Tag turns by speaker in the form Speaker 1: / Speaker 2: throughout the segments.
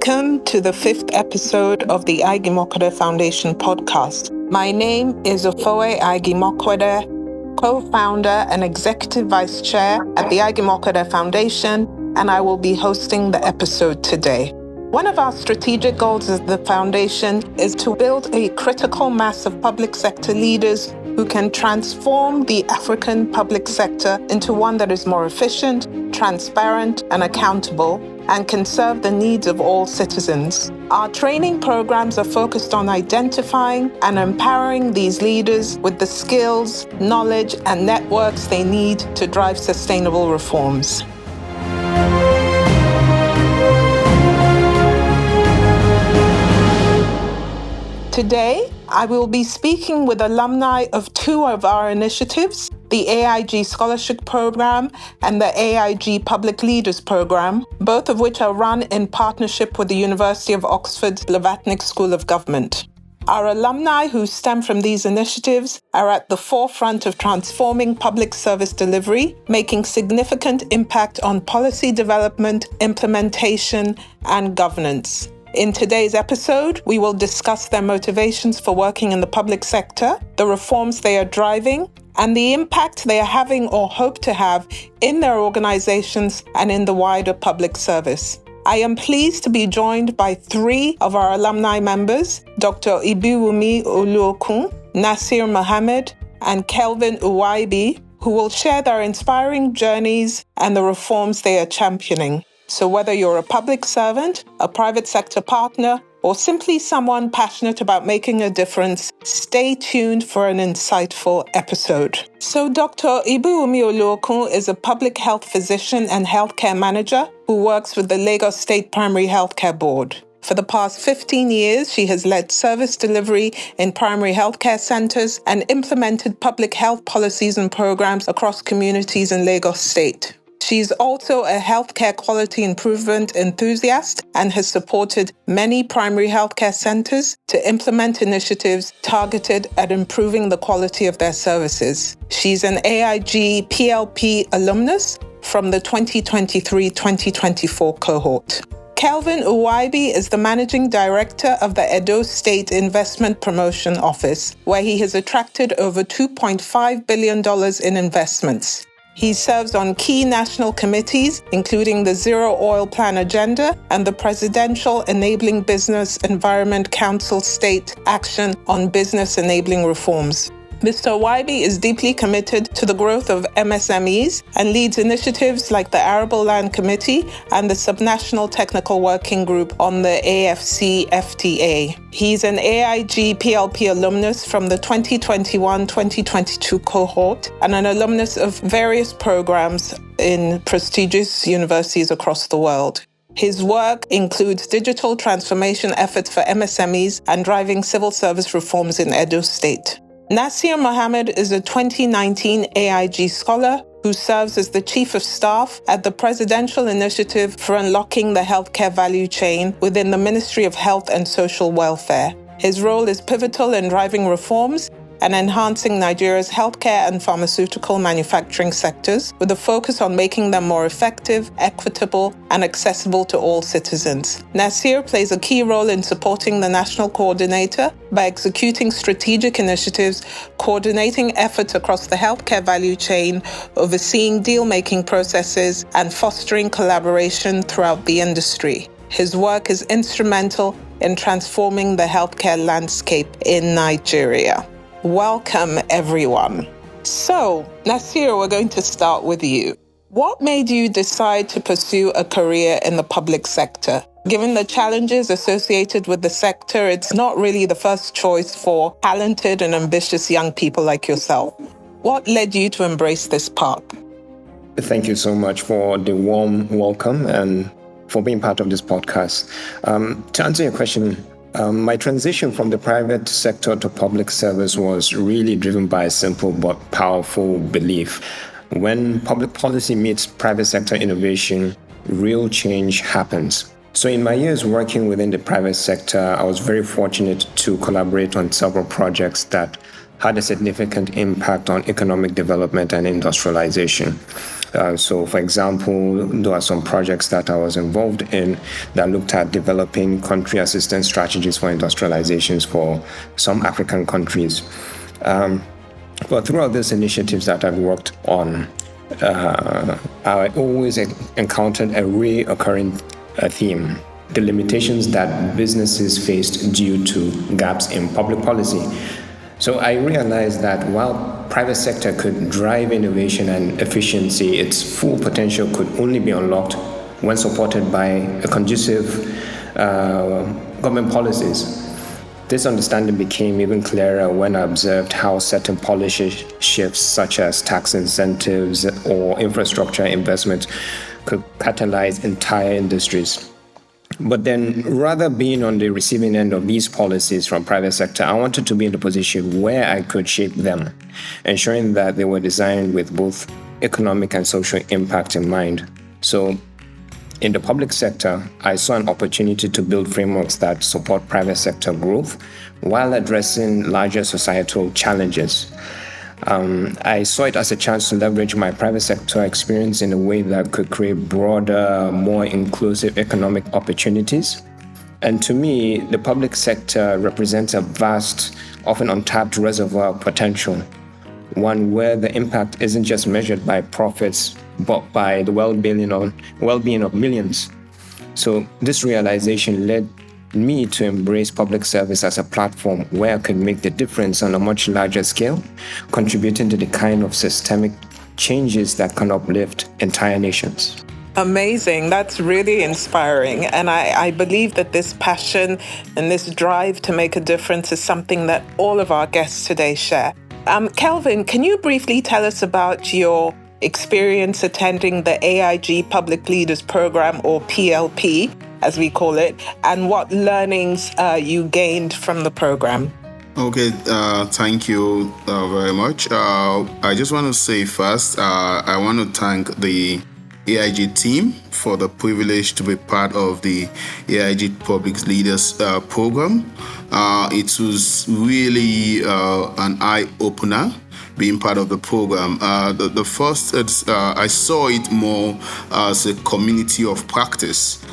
Speaker 1: Welcome to the 5th episode of the Aig-Imoukhuede Foundation podcast. My name is Aig-Imoukhuede, co-founder and executive vice chair at the Aig-Imoukhuede Foundation, and I will be hosting the episode today. One of our strategic goals as the foundation is to build a critical mass of public sector leaders who can transform the African public sector into one that is more efficient, transparent, and accountable, and can serve the needs of all citizens. Our training programs are focused on identifying and empowering these leaders with the skills, knowledge, and networks they need to drive sustainable reforms. Today, I will be speaking with alumni of two of our initiatives, the AIG Scholarship Program and the AIG Public Leaders Program, both of which are run in partnership with the University of Oxford's Blavatnik School of Government. Our alumni who stem from these initiatives are at the forefront of transforming public service delivery, making significant impact on policy development, implementation, and governance. In today's episode, we will discuss their motivations for working in the public sector, the reforms they are driving, and the impact they are having or hope to have in their organizations and in the wider public service. I am pleased to be joined by three of our alumni members, Dr. Aig-Imoukhuede, Nasir Mohammed, and Kelvin Uwaibi, who will share their inspiring journeys and the reforms they are championing. So whether you're a public servant, a private sector partner, or simply someone passionate about making a difference, stay tuned for an insightful episode. So Dr. Aig-Imoukhuede is a public health physician and healthcare manager who works with the Lagos State Primary Healthcare Board. For the past 15 years, she has led service delivery in primary healthcare centers and implemented public health policies and programs across communities in Lagos State. She's also a healthcare quality improvement enthusiast and has supported many primary healthcare centers to implement initiatives targeted at improving the quality of their services. She's an AIG PLP alumnus from the 2023-2024 cohort. Kelvin Uwaibi is the Managing Director of the Edo State Investment Promotion Office, where he has attracted over $2.5 billion in investments. He serves on key national committees, including the Zero Oil Plan Agenda and the Presidential Enabling Business Environment Council State Action on Business Enabling Reforms. Mr. Uwaibi is deeply committed to the growth of MSMEs and leads initiatives like the Arable Land Committee and the Subnational Technical Working Group on the AFC-FTA. He's an AIG PLP alumnus from the 2021-2022 cohort and an alumnus of various programs in prestigious universities across the world. His work includes digital transformation efforts for MSMEs and driving civil service reforms in Edo State. Nasir Mohammed is a 2019 AIG scholar who serves as the Chief of Staff at the Presidential Initiative for Unlocking the Healthcare Value Chain within the Ministry of Health and Social Welfare. His role is pivotal in driving reforms and enhancing Nigeria's healthcare and pharmaceutical manufacturing sectors with a focus on making them more effective, equitable, and accessible to all citizens. Nasir plays a key role in supporting the National Coordinator by executing strategic initiatives, coordinating efforts across the healthcare value chain, overseeing deal-making processes, and fostering collaboration throughout the industry. His work is instrumental in transforming the healthcare landscape in Nigeria. Welcome, everyone. So, Nasir, we're going to start with you. What made you decide to pursue a career in the public sector? Given the challenges associated with the sector, it's not really the first choice for talented and ambitious young people like yourself. What led you to embrace this path?
Speaker 2: Thank you so much for the warm welcome and for being part of this podcast. To answer your question, my transition from the private sector to public service was really driven by a simple but powerful belief. When public policy meets private sector innovation, real change happens. So in my years working within the private sector, I was very fortunate to collaborate on several projects that had a significant impact on economic development and industrialization. So, for example, there are some projects that I was involved in that looked at developing country assistance strategies for industrializations for some African countries. But throughout these initiatives that I've worked on, I always encountered a reoccurring theme: the limitations that businesses faced due to gaps in public policy. So I realized that while private sector could drive innovation and efficiency, its full potential could only be unlocked when supported by a conducive government policies. This understanding became even clearer when I observed how certain policy shifts, such as tax incentives or infrastructure investment, could catalyze entire industries. But then, rather being on the receiving end of these policies from private sector, I wanted to be in the position where I could shape them, ensuring that they were designed with both economic and social impact in mind. So, in the public sector, I saw an opportunity to build frameworks that support private sector growth while addressing larger societal challenges. I saw it as a chance to leverage my private sector experience in a way that could create broader, more inclusive economic opportunities. And to me, the public sector represents a vast, often untapped reservoir of potential, one where the impact isn't just measured by profits, but by the well-being of millions. So this realization led me to embrace public service as a platform where I could make the difference on a much larger scale, contributing to the kind of systemic changes that can uplift entire nations.
Speaker 1: Amazing. That's really inspiring. And I believe that this passion and this drive to make a difference is something that all of our guests today share. Kelvin, can you briefly tell us about your experience attending the AIG Public Leaders Program, or PLP, as we call it, and what learnings you gained from the program?
Speaker 3: Okay, thank you very much. I just want to say first, I want to thank the AIG team for the privilege to be part of the AIG Public Leaders Program. It was really an eye-opener being part of the program. The first, I saw it more as a community of practice.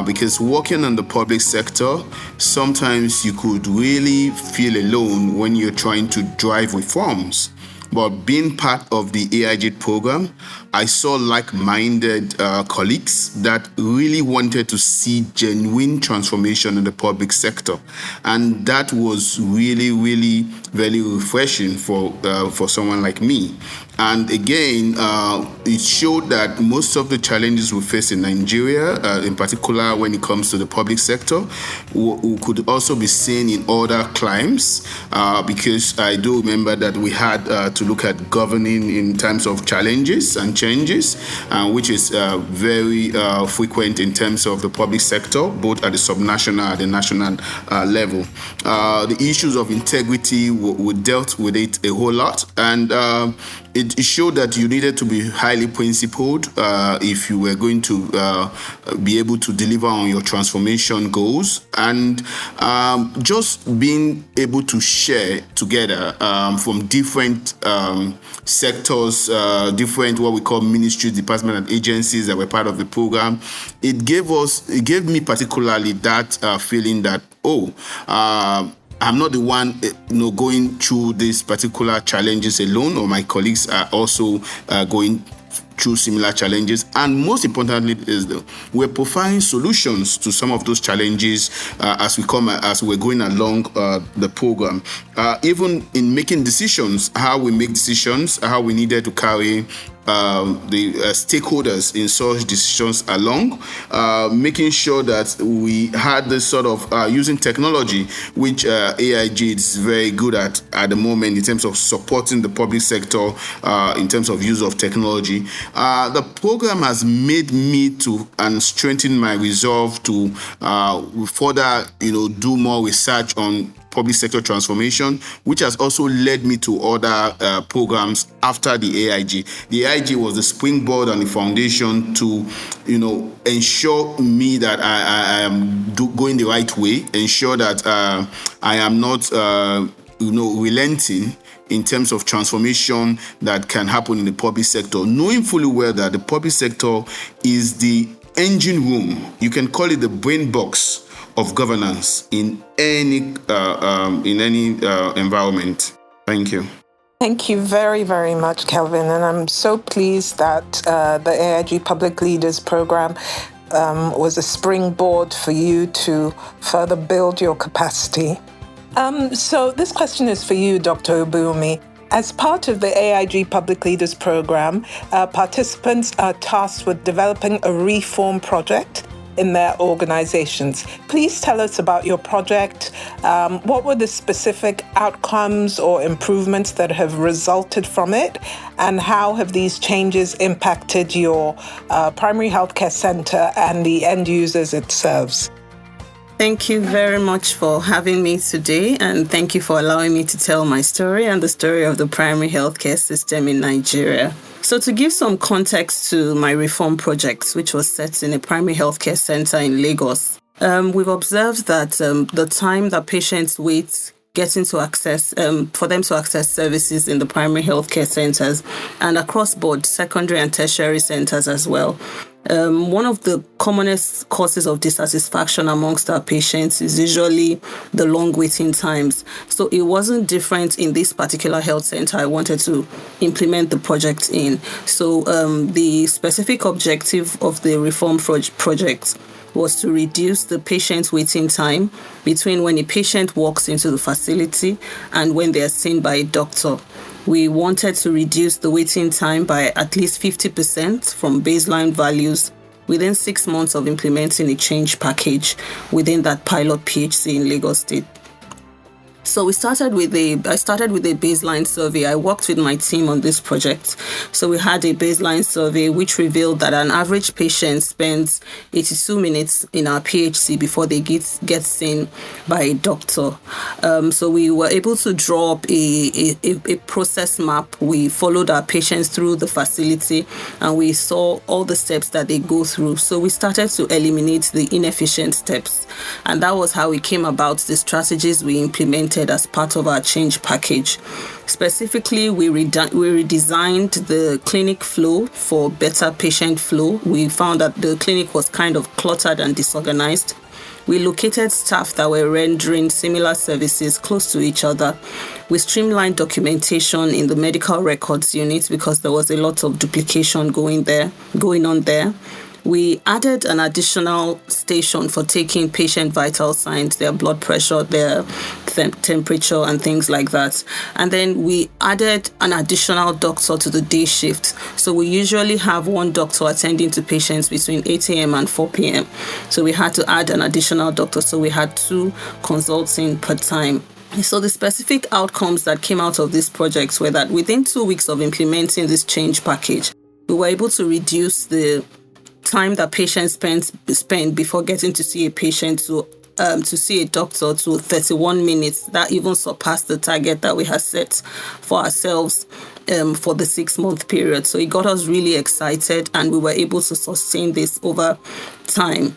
Speaker 3: Because working in the public sector, sometimes you could really feel alone when you're trying to drive reforms. But being part of the AIG program, I saw like-minded colleagues that really wanted to see genuine transformation in the public sector. And that was really, really very refreshing for someone like me. And again, it showed that most of the challenges we face in Nigeria, in particular when it comes to the public sector, could also be seen in other climes, because I do remember that we had to look at governing in terms of challenges and changes, which is very frequent in terms of the public sector, both at the subnational and the national level. The issues of integrity, we dealt with it a whole lot, and it showed that you needed to be highly principled if you were going to be able to deliver on your transformation goals, and just being able to share together from different sectors, different what we call ministries, departments, and agencies that were part of the program. It gave me particularly that feeling that, I'm not the one, going through these particular challenges alone, or my colleagues are also going through similar challenges. And most importantly, we're providing solutions to some of those challenges as we're going along the program. Even in making decisions, how we make decisions, how we needed to carry the stakeholders in such decisions along, making sure that we had this sort of using technology, which AIG is very good at the moment in terms of supporting the public sector in terms of use of technology. The program has made me to and strengthen my resolve to further, do more research on public sector transformation, which has also led me to other programs after the AIG. The AIG was the springboard and the foundation to, ensure me that I am going the right way, ensure that I am not, relenting in terms of transformation that can happen in the public sector, knowing fully well that the public sector is the engine room. You can call it the brain box of governance in any environment. Thank you.
Speaker 1: Thank you very, very much, Kelvin. And I'm so pleased that the AIG Public Leaders Program was a springboard for you to further build your capacity. So this question is for you, Dr. Obumi. As part of the AIG Public Leaders Program, participants are tasked with developing a reform project in their organizations. Please tell us about your project. What were the specific outcomes or improvements that have resulted from it? And how have these changes impacted your primary healthcare center and the end users it serves?
Speaker 4: Thank you very much for having me today, and thank you for allowing me to tell my story and the story of the primary healthcare system in Nigeria. So to give some context to my reform project, which was set in a primary healthcare center in Lagos, we've observed that the time that patients wait getting to access, for them to access services in the primary healthcare centers and across board secondary and tertiary centers as well. One of the commonest causes of dissatisfaction amongst our patients is usually the long waiting times. So it wasn't different in this particular health center I wanted to implement the project in. So the specific objective of the reform project was to reduce the patient waiting time between when a patient walks into the facility and when they are seen by a doctor. We wanted to reduce the waiting time by at least 50% from baseline values within 6 months of implementing a change package within that pilot PHC in Lagos State. So I started with a baseline survey. I worked with my team on this project. So we had a baseline survey which revealed that an average patient spends 82 minutes in our PHC before they get seen by a doctor. So we were able to draw up a process map. We followed our patients through the facility and we saw all the steps that they go through. So we started to eliminate the inefficient steps. And that was how we came about the strategies we implemented as part of our change package. Specifically, we redesigned the clinic flow for better patient flow. We found that the clinic was kind of cluttered and disorganized. We located staff that were rendering similar services close to each other. We streamlined documentation in the medical records unit because there was a lot of duplication going on there. We added an additional station for taking patient vital signs, their blood pressure, their temperature, and things like that. And then we added an additional doctor to the day shift. So we usually have one doctor attending to patients between 8 a.m. and 4 p.m. So we had to add an additional doctor. So we had 2 consulting per time. So the specific outcomes that came out of this project were that within 2 weeks of implementing this change package, we were able to reduce the time that patients spend before getting to see a patient to see a doctor to 31 minutes. That even surpassed the target that we had set for ourselves for the 6-month period. So it got us really excited and we were able to sustain this over time.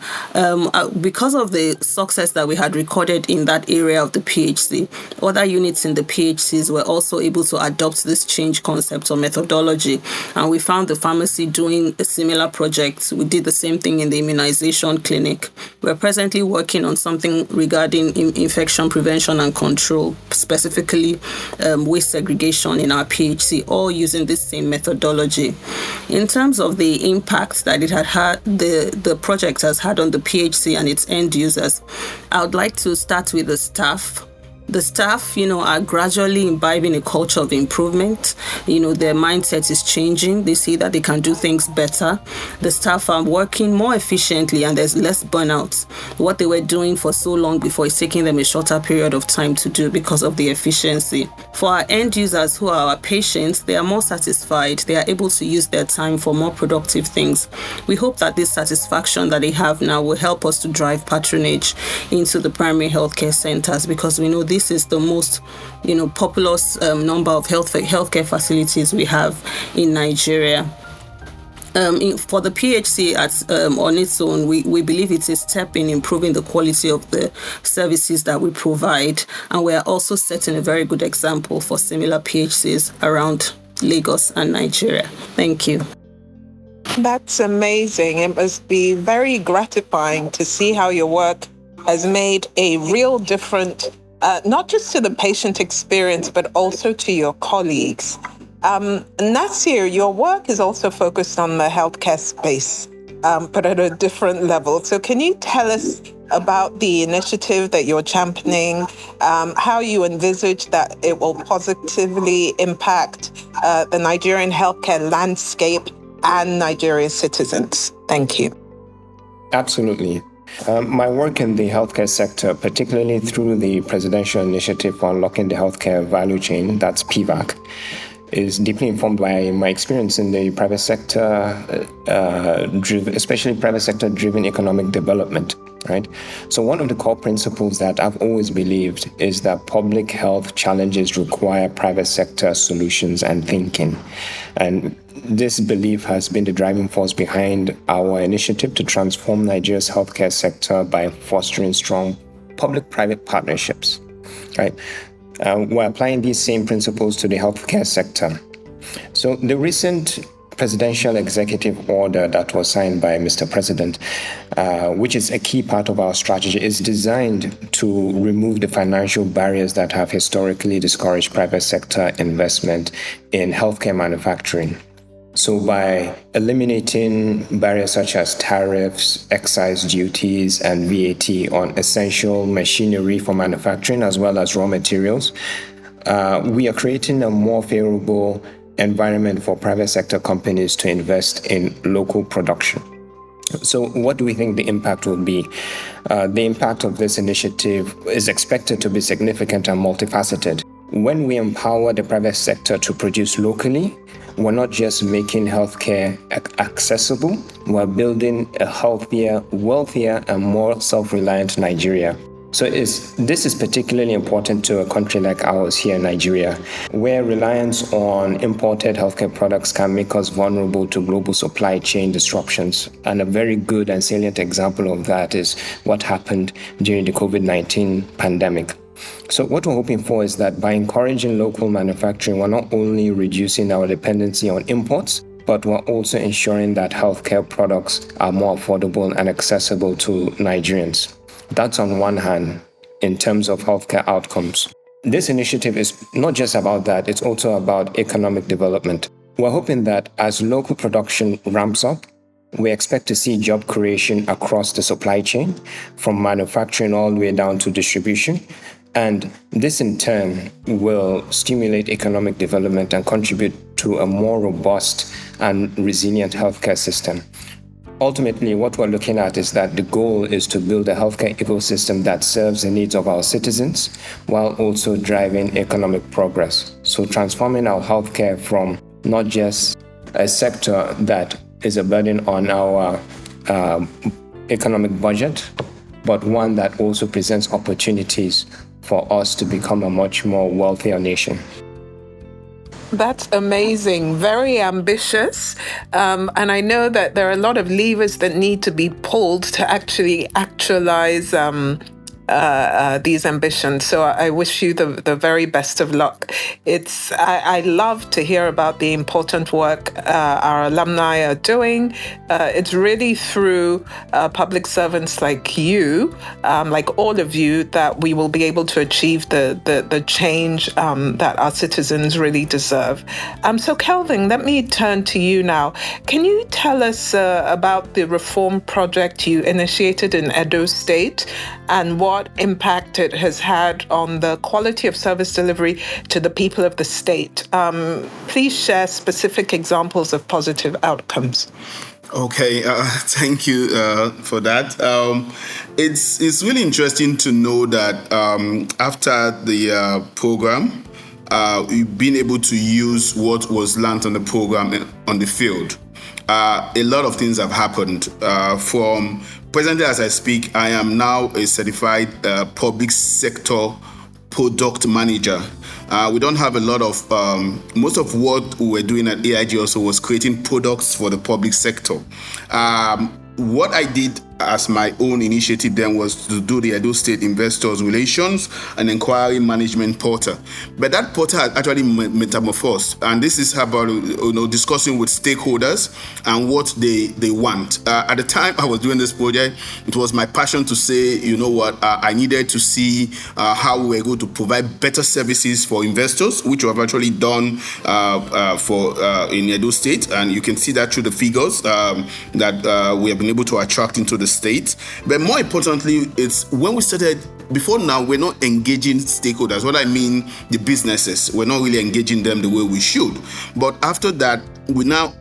Speaker 4: Because of the success that we had recorded in that area of the PHC, other units in the PHCs were also able to adopt this change concept or methodology. And we found the pharmacy doing a similar project. We did the same thing in the immunization clinic. We're presently working on something regarding infection prevention and control, specifically waste segregation in our PHC, all using this same methodology. In terms of the impact that it had the project has had on the PHC and its end users, I would like to start with the staff. The staff, are gradually imbibing a culture of improvement. Their mindset is changing. They see that they can do things better. The staff are working more efficiently and there's less burnout. What they were doing for so long before is taking them a shorter period of time to do because of the efficiency. For our end users who are our patients, they are more satisfied. They are able to use their time for more productive things. We hope that this satisfaction that they have now will help us to drive patronage into the primary healthcare centers, because we know this is the most, populous number of healthcare facilities we have in Nigeria. For the PHC on its own, we believe it's a step in improving the quality of the services that we provide. And we are also setting a very good example for similar PHCs around Lagos and Nigeria. Thank you.
Speaker 1: That's amazing. It must be very gratifying to see how your work has made a real difference, not just to the patient experience, but also to your colleagues. Nasir, your work is also focused on the healthcare space, but at a different level. So can you tell us about the initiative that you're championing, how you envisage that it will positively impact the Nigerian healthcare landscape and Nigeria's citizens? Thank you.
Speaker 2: Absolutely. My work in the healthcare sector, particularly through the Presidential Initiative for Unlocking the Healthcare Value Chain, that's PVAC, is deeply informed by my experience in the private sector, especially private sector driven economic development, right? So one of the core principles that I've always believed is that public health challenges require private sector solutions and thinking. And this belief has been the driving force behind our initiative to transform Nigeria's healthcare sector by fostering strong public-private partnerships, right? We're applying these same principles to the healthcare sector. So the recent presidential executive order that was signed by Mr. President, which is a key part of our strategy, is designed to remove the financial barriers that have historically discouraged private sector investment in healthcare manufacturing. So by eliminating barriers such as tariffs, excise duties, and VAT on essential machinery for manufacturing, as well as raw materials, we are creating a more favorable environment for private sector companies to invest in local production. So what do we think the impact will be? The impact of this initiative is expected to be significant and multifaceted. When we empower the private sector to produce locally, we're not just making healthcare accessible, we're building a healthier, wealthier, and more self-reliant Nigeria. So this is particularly important to a country like ours here in Nigeria, where reliance on imported healthcare products can make us vulnerable to global supply chain disruptions. And a very good and salient example of that is what happened during the COVID-19 pandemic. So what we're hoping for is that by encouraging local manufacturing, we're not only reducing our dependency on imports, but we're also ensuring that healthcare products are more affordable and accessible to Nigerians. That's on one hand, in terms of healthcare outcomes. This initiative is not just about that, it's also about economic development. We're hoping that as local production ramps up, we expect to see job creation across the supply chain, from manufacturing all the way down to distribution. And this in turn will stimulate economic development and contribute to a more robust and resilient healthcare system. Ultimately, what we're looking at is that the goal is to build a healthcare ecosystem that serves the needs of our citizens while also driving economic progress. So transforming our healthcare from not just a sector that is a burden on our economic budget, but one that also presents opportunities for us to become a much more wealthier nation.
Speaker 1: That's amazing, very ambitious. And I know that there are a lot of levers that need to be pulled to actually actualize these ambitions. So I wish you the very best of luck. I love to hear about the important work our alumni are doing. It's really through public servants like you, like all of you, that we will be able to achieve the change that our citizens really deserve. So Kelvin, let me turn to you now. Can you tell us about the reform project you initiated in Edo State and what impact it has had on the quality of service delivery to the people of the state? Please share specific examples of positive outcomes.
Speaker 3: Okay, thank you for that. It's really interesting to know that after the program, we've been able to use what was learned on the program on the field. A lot of things have happened. From presently as I speak, I am now a certified public sector product manager, We don't have a lot of, most of what we were doing at AIG also was creating products for the public sector. What I did as my own initiative then was to do the Edo State Investors Relations and Inquiry Management Portal. But that portal has actually metamorphosed, and this is about discussing with stakeholders and what they want. At the time I was doing this project, it was my passion to say, I needed to see how we were going to provide better services for investors, which we have actually done in Edo State, and you can see that through the figures that we have been able to attract into the state. But more importantly, it's when we started. Before now, we're not engaging stakeholders. What I mean, the businesses, we're not really engaging them the way we should. But after that, we now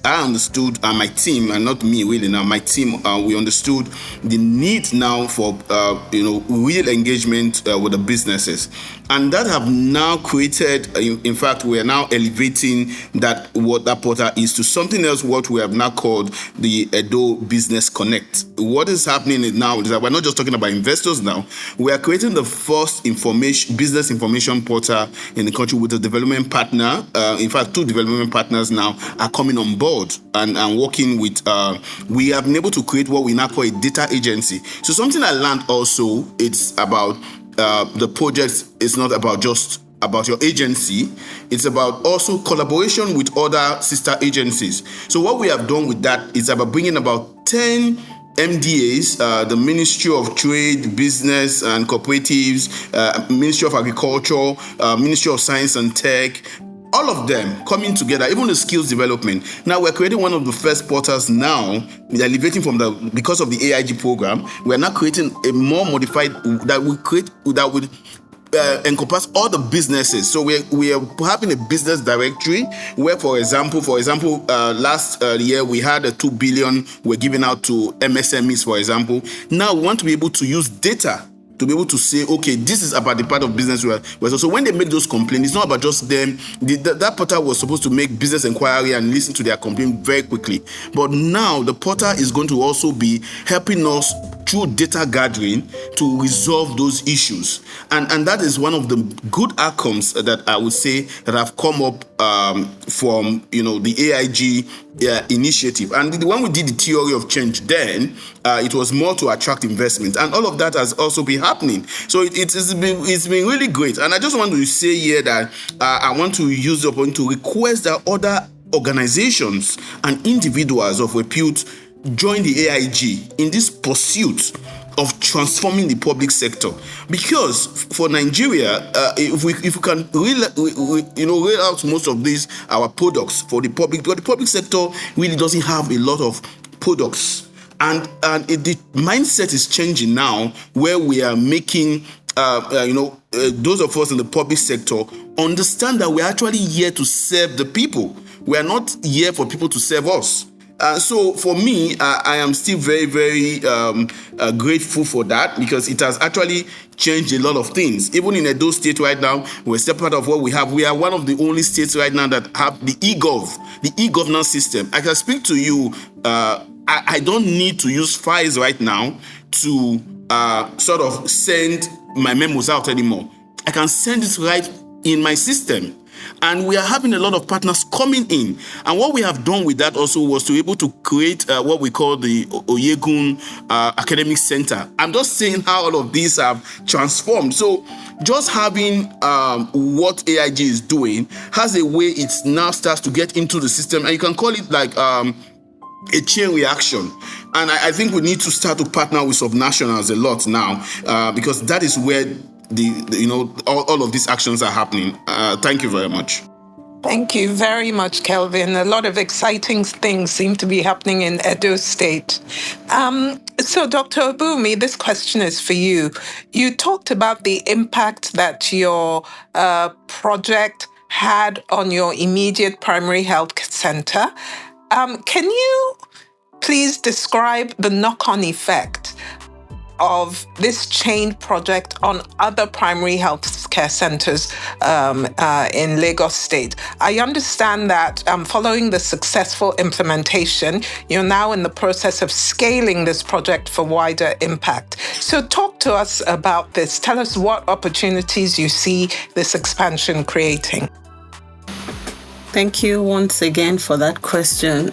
Speaker 3: I understood, and my team, and not me really now, my team, we understood the need now for real engagement with the businesses, and that have now created. In fact, we are now elevating what that portal is to something else. What we have now called the Edo Business Connect. What is happening now is that we're not just talking about investors now. We are creating the first business information portal in the country with a development partner. In fact, 2 development partners now are coming on board and working with. We have been able to create what we now call a data agency. So something I learned also, it's about the project. It's not about just about your agency, it's about also collaboration with other sister agencies. So what we have done with that is about bringing about 10 MDAs, the Ministry of Trade, Business and Cooperatives, Ministry of Agriculture, Ministry of Science and Tech, all of them coming together, even the skills development. Now we're creating one of the first portals now, elevating because of the AIG program. We're now creating a more modified that would encompass all the businesses. So we are having a business directory where, for example, last year we had a 2 billion we're giving out to MSMEs, for example. Now we want to be able to use data to be able to say, okay, this is about the part of business where so when they make those complaints, it's not about just them. That portal was supposed to make business inquiry and listen to their complaint very quickly. But now the portal is going to also be helping us through data gathering to resolve those issues. And that is one of the good outcomes that I would say that have come up from the AIG initiative. And when we did the theory of change then, it was more to attract investment. And all of that has also been happening. So it's been really great. And I just want to say here that I want to use the opportunity to request that other organizations and individuals of repute join the AIG in this pursuit of transforming the public sector, because for Nigeria, if we can roll out most of these our products for the public, because the public sector really doesn't have a lot of products, and the mindset is changing now, where we are making those of us in the public sector understand that we're actually here to serve the people. We are not here for people to serve us. So for me, I am still very, very grateful for that, because it has actually changed a lot of things. Even in Edo State right now, we're still part of what we have. We are one of the only states right now that have the e-governance system. I can speak to you. I don't need to use files right now to sort of send my memos out anymore. I can send it right in my system. And we are having a lot of partners coming in. And what we have done with that also was to be able to create what we call the Oyegun Academic Center. I'm just saying how all of these have transformed. So just having what AIG is doing has a way it now starts to get into the system. And you can call it like a chain reaction. And I think we need to start to partner with subnationals a lot now, because that is where all of these actions are happening. Thank you very much.
Speaker 1: Thank you very much, Kelvin. A lot of exciting things seem to be happening in Edo State. So, Dr. Obumi, this question is for you. You talked about the impact that your project had on your immediate primary health center. Can you please describe the knock-on effect of this change project on other primary health care centers in Lagos State. I understand that following the successful implementation, you're now in the process of scaling this project for wider impact. So talk to us about this. Tell us what opportunities you see this expansion creating.
Speaker 4: Thank you once again for that question.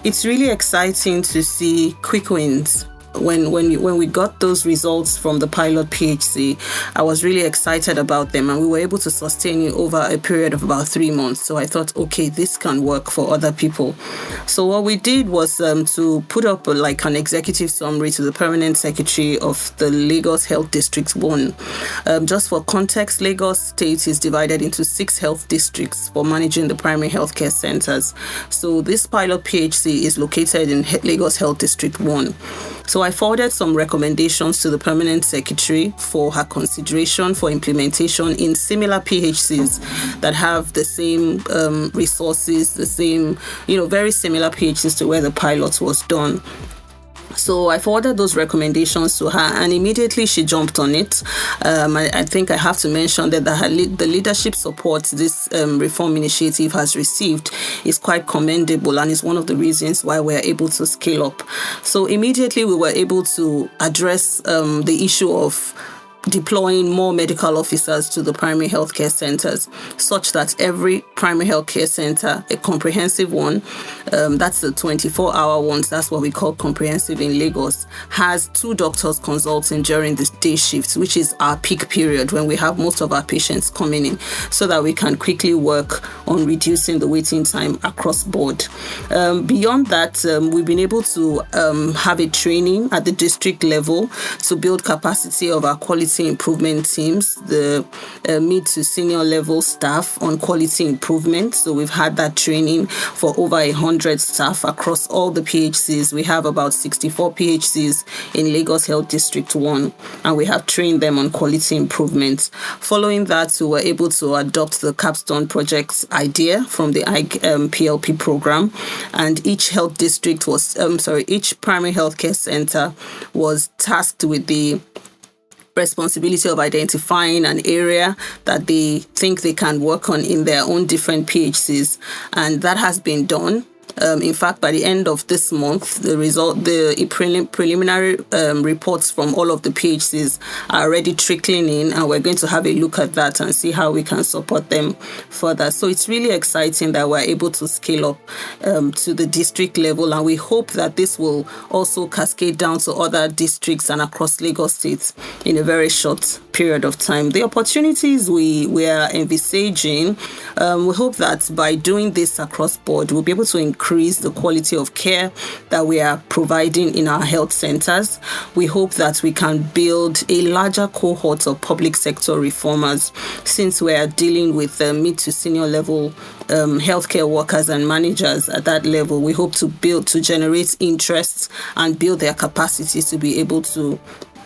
Speaker 4: It's really exciting to see quick wins. When we got those results from the pilot PHC, I was really excited about them, and we were able to sustain it over a period of about 3 months. So I thought, okay, this can work for other people. So what we did was to put up an executive summary to the permanent secretary of the Lagos Health District 1. Just for context, Lagos State is divided into 6 health districts for managing the primary healthcare centers. So this pilot PHC is located in Lagos Health District 1. So I forwarded some recommendations to the permanent secretary for her consideration for implementation in similar PHCs that have the same resources, the same, very similar PHCs to where the pilot was done. So I forwarded those recommendations to her, and immediately she jumped on it. I think I have to mention that the leadership support this reform initiative has received is quite commendable, and is one of the reasons why we're able to scale up. So immediately we were able to address the issue of deploying more medical officers to the primary healthcare centers, such that every primary healthcare center, a comprehensive one, that's the 24-hour ones, that's what we call comprehensive in Lagos, has 2 doctors consulting during the day shifts, which is our peak period when we have most of our patients coming in, so that we can quickly work on reducing the waiting time across board. Beyond that, we've been able to have a training at the district level to build capacity of our quality improvement teams, the mid to senior level staff on quality improvement. So we've had that training for over 100 staff across all the PHCs. We have about 64 PHCs in Lagos Health District 1, and we have trained them on quality improvement. Following that, we were able to adopt the capstone project idea from the PLP program, and each health district each primary healthcare center was tasked with the responsibility of identifying an area that they think they can work on in their own different PHCs, and that has been done. In fact, by the end of this month, the preliminary reports from all of the PHCs are already trickling in, and we're going to have a look at that and see how we can support them further. So it's really exciting that we're able to scale up to the district level, and we hope that this will also cascade down to other districts and across Lagos State in a very short period of time. The opportunities we are envisaging, we hope that by doing this across board, we'll be able to increase the quality of care that we are providing in our health centers. We hope that we can build a larger cohort of public sector reformers, since we are dealing with mid to senior level healthcare workers and managers at that level. We hope to generate interest and build their capacity to be able to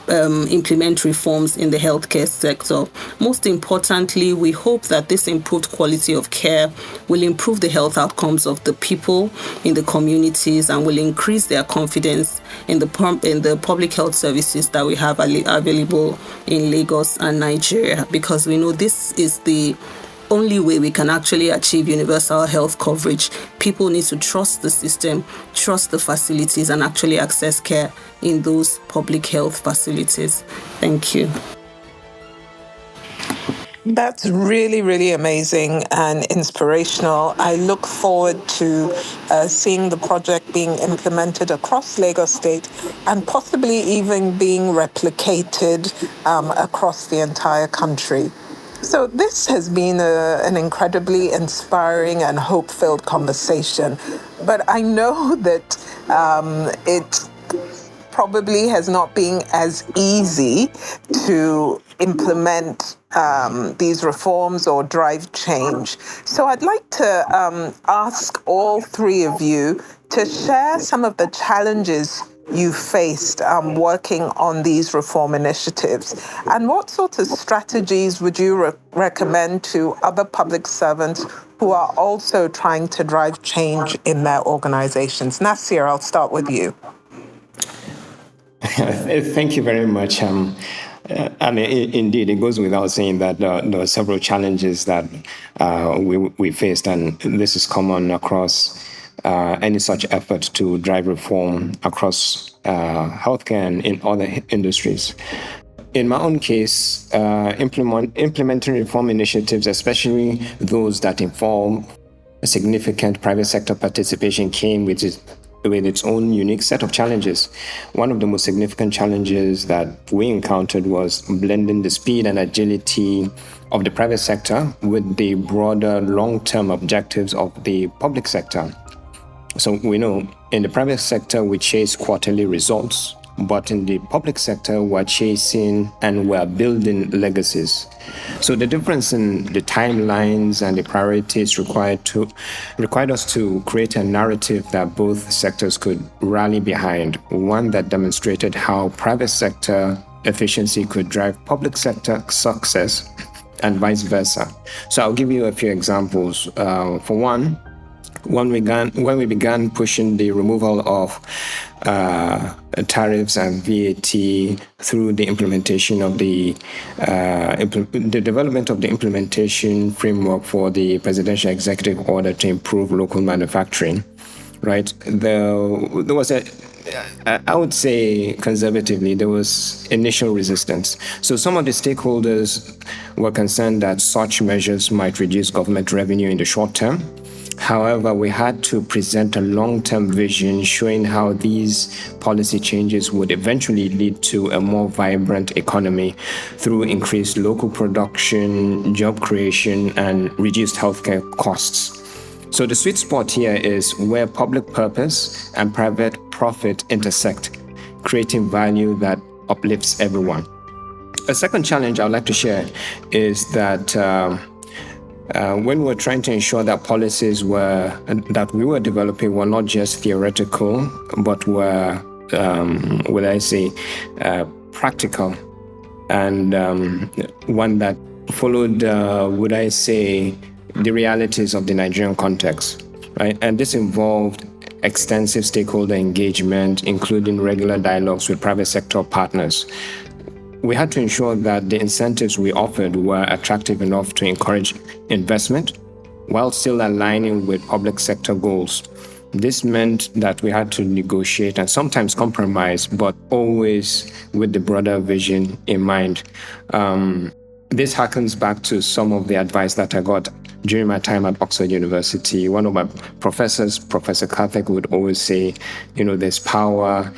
Speaker 4: implement reforms in the healthcare sector. Most importantly, we hope that this improved quality of care will improve the health outcomes of the people in the communities and will increase their confidence in the public health services that we have available in Lagos and Nigeria, because we know this is the only way we can actually achieve universal health coverage. People need to trust the system, trust the facilities, and actually access care in those public health facilities. Thank you.
Speaker 1: That's really, really amazing and inspirational. I look forward to seeing the project being implemented across Lagos State and possibly even being replicated across the entire country. So this has been an incredibly inspiring and hope-filled conversation, but I know that it probably has not been as easy to implement these reforms or drive change. So I'd like to ask all 3 of you to share some of the challenges you faced working on these reform initiatives, and what sorts of strategies would you recommend to other public servants who are also trying to drive change in their organizations? Nasir, I'll start with you.
Speaker 2: Thank you very much. Indeed, it goes without saying that there are several challenges that we faced, and this is common across any such effort to drive reform across healthcare and in other industries. In my own case, implementing reform initiatives, especially those that involve significant private sector participation, came with its own unique set of challenges. One of the most significant challenges that we encountered was blending the speed and agility of the private sector with the broader long-term objectives of the public sector. So we know in the private sector, we chase quarterly results, but in the public sector, we're chasing and we're building legacies. So the difference in the timelines and the priorities required us to create a narrative that both sectors could rally behind, one that demonstrated how private sector efficiency could drive public sector success and vice versa. So I'll give you a few examples. For one, when we began pushing the removal of tariffs and VAT through the implementation of the development of the implementation framework for the presidential executive order to improve local manufacturing, right? There was I would say conservatively, there was initial resistance. So some of the stakeholders were concerned that such measures might reduce government revenue in the short term. However, we had to present a long-term vision showing how these policy changes would eventually lead to a more vibrant economy through increased local production, job creation, and reduced healthcare costs. So the sweet spot here is where public purpose and private profit intersect, creating value that uplifts everyone. A second challenge I'd like to share is that when we were trying to ensure that policies that we were developing were not just theoretical, but were, practical, and one that followed, the realities of the Nigerian context, right? And this involved extensive stakeholder engagement, including regular dialogues with private sector partners. We had to ensure that the incentives we offered were attractive enough to encourage investment while still aligning with public sector goals. This meant that we had to negotiate and sometimes compromise, but always with the broader vision in mind. This harkens back to some of the advice that I got during my time at Oxford University. One of my professors, Professor Karthik, would always say, there's power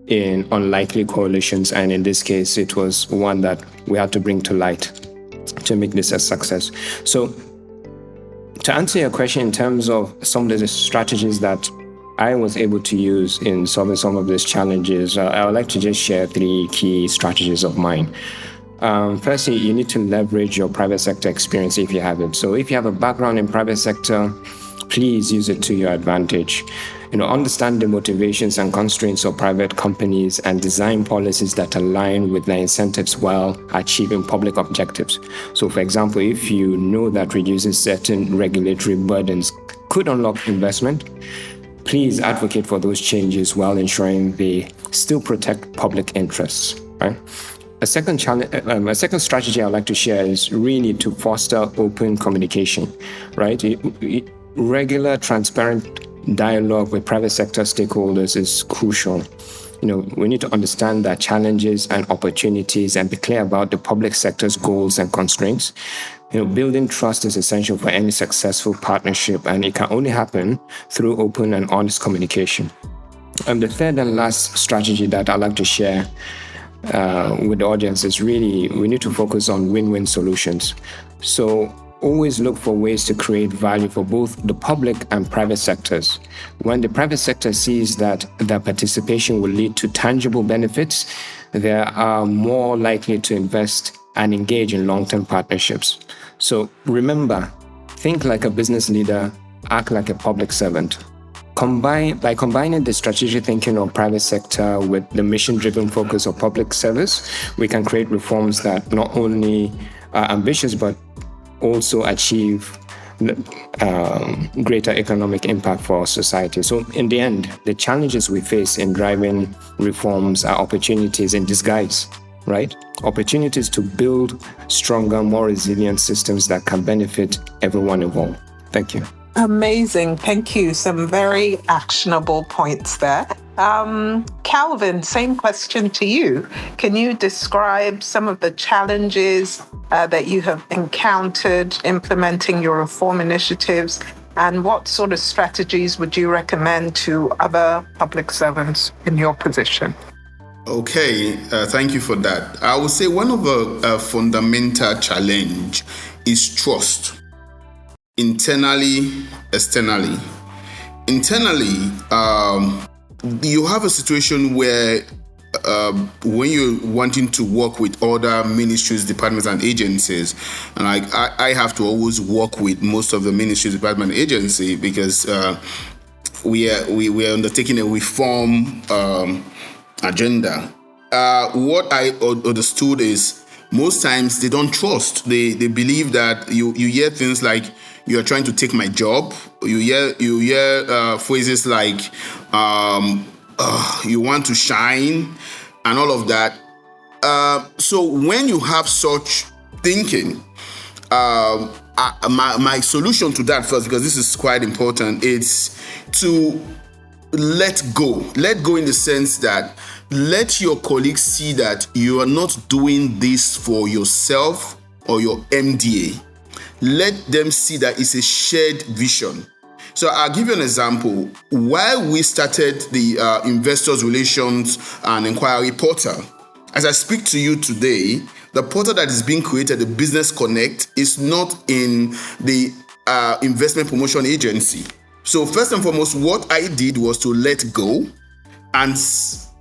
Speaker 2: in unlikely coalitions, and in this case, it was one that we had to bring to light to make this a success. So, to answer your question in terms of some of the strategies that I was able to use in solving some of these challenges, I would like to just share 3 key strategies of mine. Firstly, you need to leverage your private sector experience if you have it. So if you have a background in private sector, please use it to your advantage. Understand the motivations and constraints of private companies and design policies that align with their incentives while achieving public objectives. So, for example, if you know that reducing certain regulatory burdens could unlock investment, please advocate for those changes while ensuring they still protect public interests, right? A second strategy I'd like to share is really to foster open communication, right? Regular, transparent dialogue with private sector stakeholders is crucial. We need to understand their challenges and opportunities and be clear about the public sector's goals and constraints. Building trust is essential for any successful partnership, and it can only happen through open and honest communication. And the third and last strategy that I'd like to share with the audience is really, we need to focus on win-win solutions. So always look for ways to create value for both the public and private sectors. When the private sector sees that their participation will lead to tangible benefits, they are more likely to invest and engage in long-term partnerships. So remember, think like a business leader, act like a public servant. By combining the strategic thinking of private sector with the mission-driven focus of public service, we can create reforms that not only are ambitious but also achieve greater economic impact for our society. So in the end, the challenges we face in driving reforms are opportunities in disguise, right? Opportunities to build stronger, more resilient systems that can benefit everyone involved. Thank you.
Speaker 1: Amazing. Thank you. Some very actionable points there. Calvin, same question to you. Can you describe some of the challenges that you have encountered implementing your reform initiatives, and what sort of strategies would you recommend to other public servants in your position?
Speaker 3: Okay, thank you for that. I would say one of the fundamental challenge is trust. Internally, externally. Internally, you have a situation where when you're wanting to work with other ministries, departments, and agencies, and I have to always work with most of the ministries, department, agency because we are undertaking a reform agenda. What I understood is most times they don't trust. They believe that you hear things like, "You are trying to take my job." You hear phrases like, "You want to shine," and all of that. So when you have such thinking, my solution to that first, because this is quite important, is to let go. Let go in the sense that let your colleagues see that you are not doing this for yourself or your MDA. Let them see that it's a shared vision. So I'll give you an example. While we started the Investors Relations and Inquiry Portal, as I speak to you today, the portal that is being created, the Business Connect, is not in the Investment Promotion Agency. So first and foremost, what I did was to let go and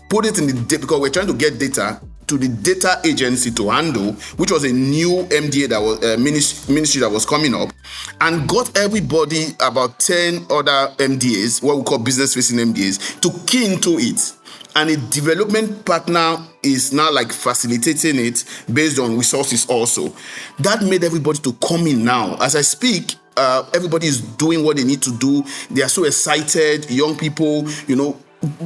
Speaker 3: put it in the data, because we're trying to get data to the data agency to handle, which was a new MDA that was ministry that was coming up, and got everybody, about 10 other MDAs, what we call business facing MDAs, to key into it. And a development partner is now like facilitating it based on resources also. That made everybody to come in now. As I speak, everybody is doing what they need to do. They are so excited, young people,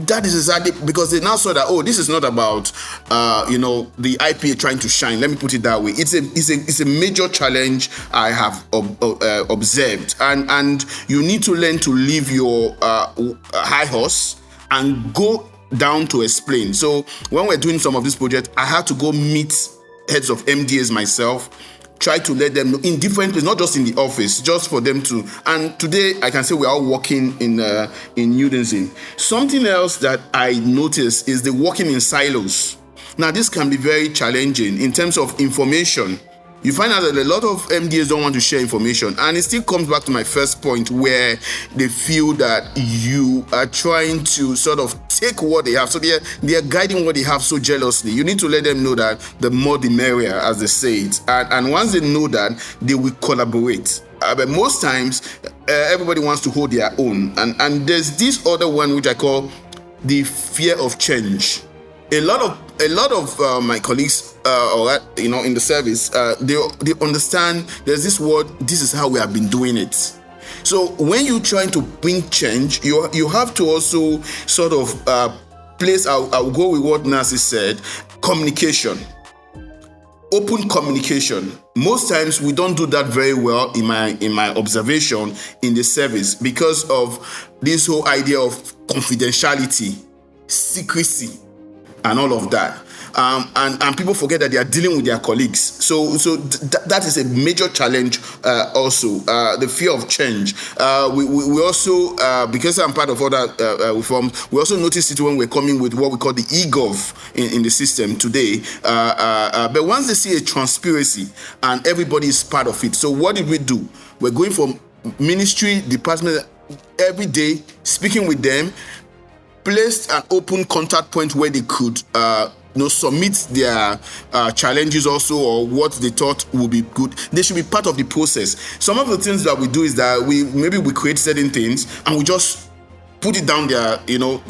Speaker 3: that is exactly because they now saw that, this is not about, the IPA trying to shine. Let me put it that way. It's a major challenge I have observed. And you need to learn to leave your high horse and go down to explain. So when we're doing some of this project, I had to go meet heads of MDAs myself, try to let them know in different places, not just in the office, just for them to. And today I can say we're all working in unison. Something else that I noticed is the working in silos. Now this can be very challenging in terms of information. You find out that a lot of MDAs don't want to share information, and it still comes back to my first point where they feel that you are trying to sort of take what they have. So they are guiding what they have so jealously. You need to let them know that the more the merrier, as they say it. And once they know that, they will collaborate. But most times, everybody wants to hold their own. And there's this other one which I call the fear of change. A lot of my colleagues, in the service, they understand there's this word. This is how we have been doing it. So when you're trying to bring change, you have to also sort of place. I'll go with what Nancy said: communication, open communication. Most times we don't do that very well in my observation in the service because of this whole idea of confidentiality, secrecy, and all of that. And people forget that they are dealing with their colleagues. So that is a major challenge also, the fear of change. We also, because I'm part of other reforms, we also notice it when we're coming with what we call the e-gov in the system today. But once they see a transparency and everybody is part of it, so what did we do? We're going from ministry, department, every day, speaking with them, placed an open contact point where they could submit their challenges also, or what they thought would be good. They should be part of the process. Some of the things that we do is that we create certain things and we just put it down there,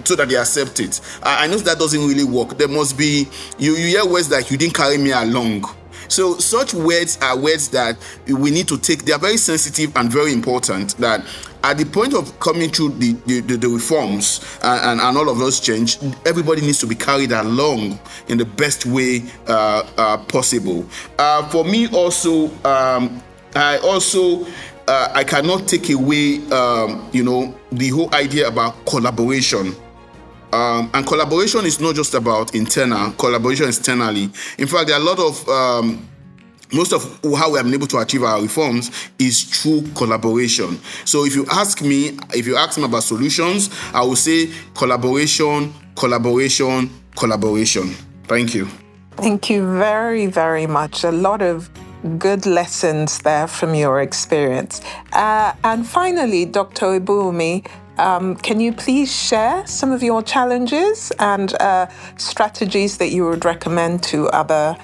Speaker 3: so that they accept it. I know that doesn't really work. There must be, you hear words like, "You didn't carry me along." So such words are words that we need to take. They are very sensitive and very important, that at the point of coming through the reforms and all of those change, everybody needs to be carried along in the best way possible. For me also, I cannot take away, the whole idea about collaboration. And collaboration is not just about internal, collaboration externally. In fact, there are a lot of most of how we have been able to achieve our reforms is through collaboration. So if you ask me about solutions, I will say collaboration, collaboration, collaboration. Thank you.
Speaker 1: Thank you very, very much. A lot of good lessons there from your experience. And finally, Dr. Ibumi, can you please share some of your challenges and strategies that you would recommend to other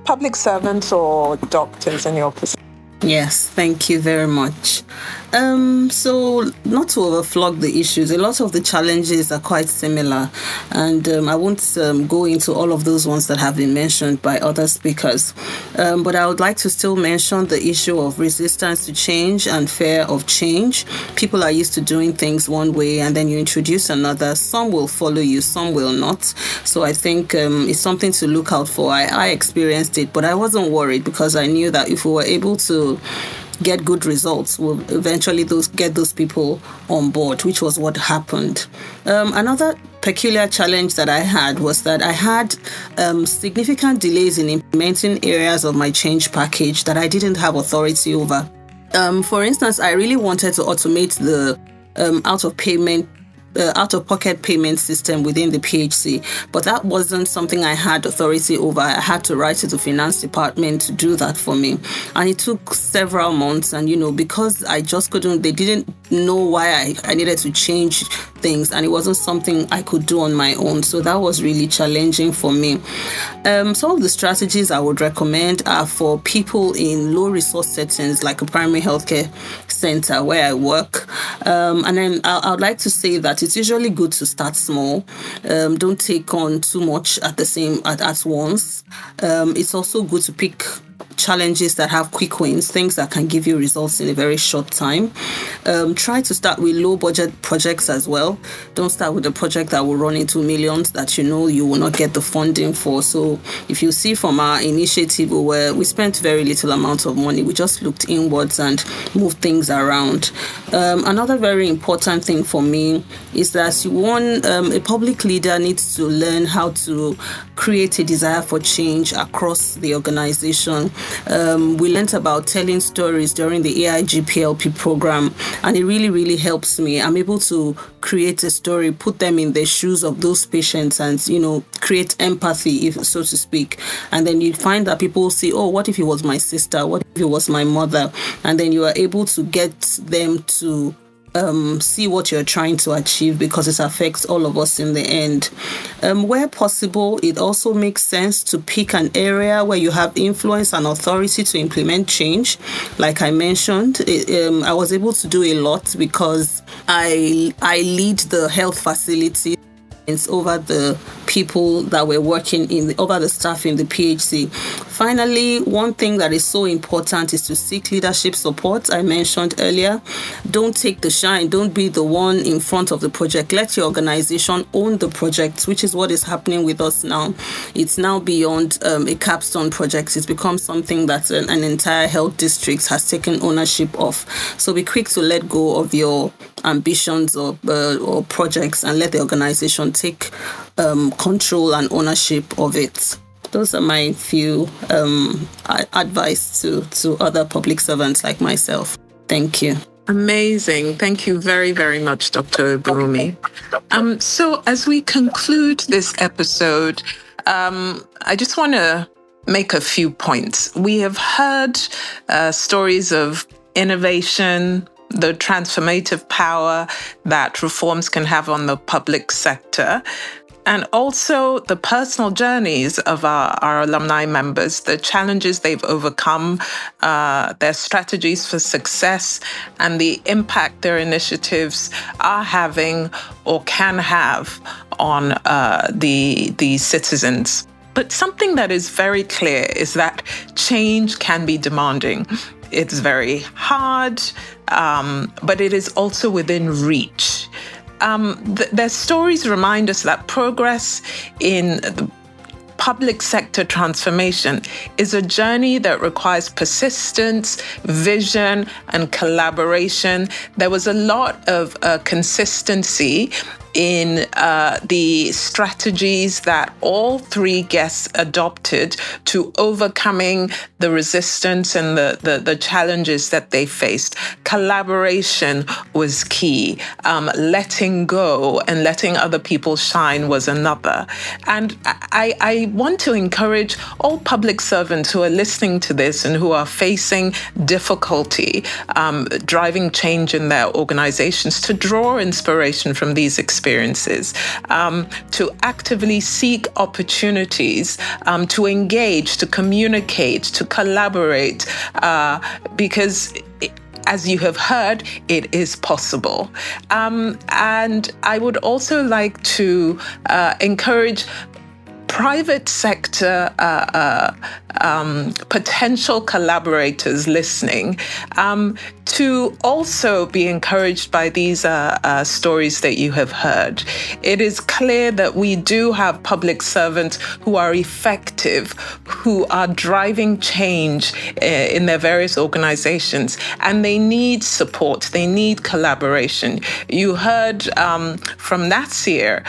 Speaker 1: public servants or doctors in your position?
Speaker 4: Yes, thank you very much. So not to overflog the issues, a lot of the challenges are quite similar, and I won't go into all of those ones that have been mentioned by other speakers, but I would like to still mention the issue of resistance to change and fear of change. People are used to doing things one way, and then you introduce another. Some will follow you, some will not. So I think it's something to look out for. I experienced it, but I wasn't worried because I knew that if we were able to get good results, we'll eventually get those people on board, which was what happened. Another peculiar challenge that I had was that I had significant delays in implementing areas of my change package that I didn't have authority over. For instance, I really wanted to automate the out-of-pocket payment system within the PHC, but that wasn't something I had authority over. I had to write to the finance department to do that for me, and it took several months. And because I just couldn't, they didn't know why I needed to change things, and it wasn't something I could do on my own. So that was really challenging for me. Some of the strategies I would recommend are for people in low resource settings, like a primary healthcare center where I work. And then I would like to say that it's usually good to start small. Don't take on too much at once. It's also good to pick challenges that have quick wins, things that can give you results in a very short time. Try to start with low budget projects as well. Don't start with a project that will run into millions that you will not get the funding for. So if you see from our initiative where we spent very little amount of money, we just looked inwards and moved things around. Another very important thing for me is that a public leader needs to learn how to create a desire for change across the organization. We learned about telling stories during the Aig-PLP program, and it really, really helps me. I'm able to create a story, put them in the shoes of those patients, and create empathy, so to speak. And then you find that people say, "Oh, what if it was my sister? What if it was my mother?" And then you are able to get them to see what you're trying to achieve, because it affects all of us in the end. Where possible, it also makes sense to pick an area where you have influence and authority to implement change. Like I mentioned, I was able to do a lot because I lead the health facility over the people that were working over the staff in the PHC. Finally, one thing that is so important is to seek leadership support. I mentioned earlier, don't take the shine. Don't be the one in front of the project. Let your organization own the project, which is what is happening with us now. It's now beyond a capstone project. It's become something that an entire health district has taken ownership of. So be quick to let go of your ambitions or projects and let the organization take control and ownership of it. Those are my few advice to other public servants like myself. Thank you.
Speaker 1: Amazing. Thank you very, very much, Dr. Ibumi. So as we conclude this episode, I just want to make a few points. We have heard stories of innovation, the transformative power that reforms can have on the public sector, and also the personal journeys of our alumni members, the challenges they've overcome, their strategies for success, and the impact their initiatives are having or can have on the citizens. But something that is very clear is that change can be demanding. It's very hard, but it is also within reach. Their stories remind us that progress in the public sector transformation is a journey that requires persistence, vision, and collaboration. There was a lot of consistency in the strategies that all three guests adopted to overcoming the resistance and the challenges that they faced. Collaboration was key. Letting go and letting other people shine was another. And I want to encourage all public servants who are listening to this and who are facing difficulty driving change in their organizations to draw inspiration from these experiences, to actively seek opportunities, to engage, to communicate, to collaborate, because as you have heard, it is possible. And I would also like to encourage private sector potential collaborators listening to also be encouraged by these stories that you have heard. It is clear that we do have public servants who are effective, who are driving change in their various organizations, and they need support, they need collaboration. You heard from Nasir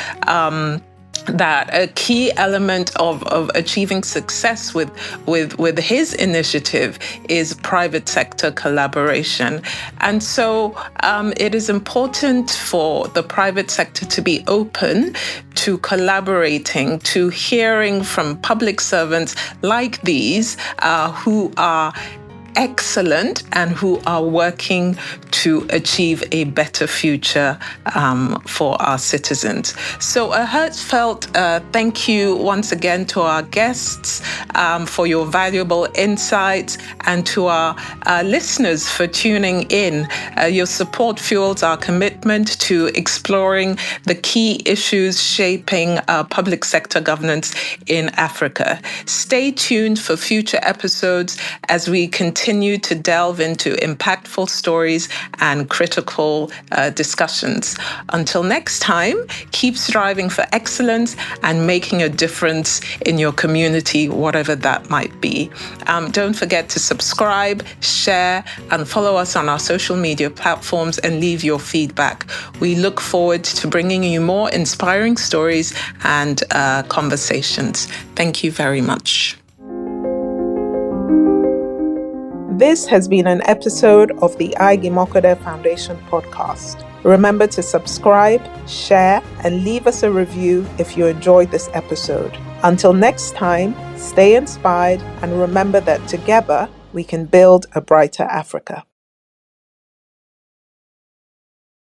Speaker 1: that a key element of achieving success with his initiative is private sector collaboration. And so it is important for the private sector to be open to collaborating, to hearing from public servants like these who are excellent and who are working to achieve a better future for our citizens. So a heartfelt thank you once again to our guests for your valuable insights, and to our listeners for tuning in. Your support fuels our commitment to exploring the key issues shaping public sector governance in Africa. Stay tuned for future episodes as we continue to delve into impactful stories and critical discussions. Until next time, keep striving for excellence and making a difference in your community, whatever that might be. Don't forget to subscribe, share, and follow us on our social media platforms and leave your feedback. We look forward to bringing you more inspiring stories and conversations. Thank you very much. This has been an episode of the Aig-Imoukhuede Foundation podcast. Remember to subscribe, share, and leave us a review if you enjoyed this episode. Until next time, stay inspired and remember that together we can build a brighter Africa.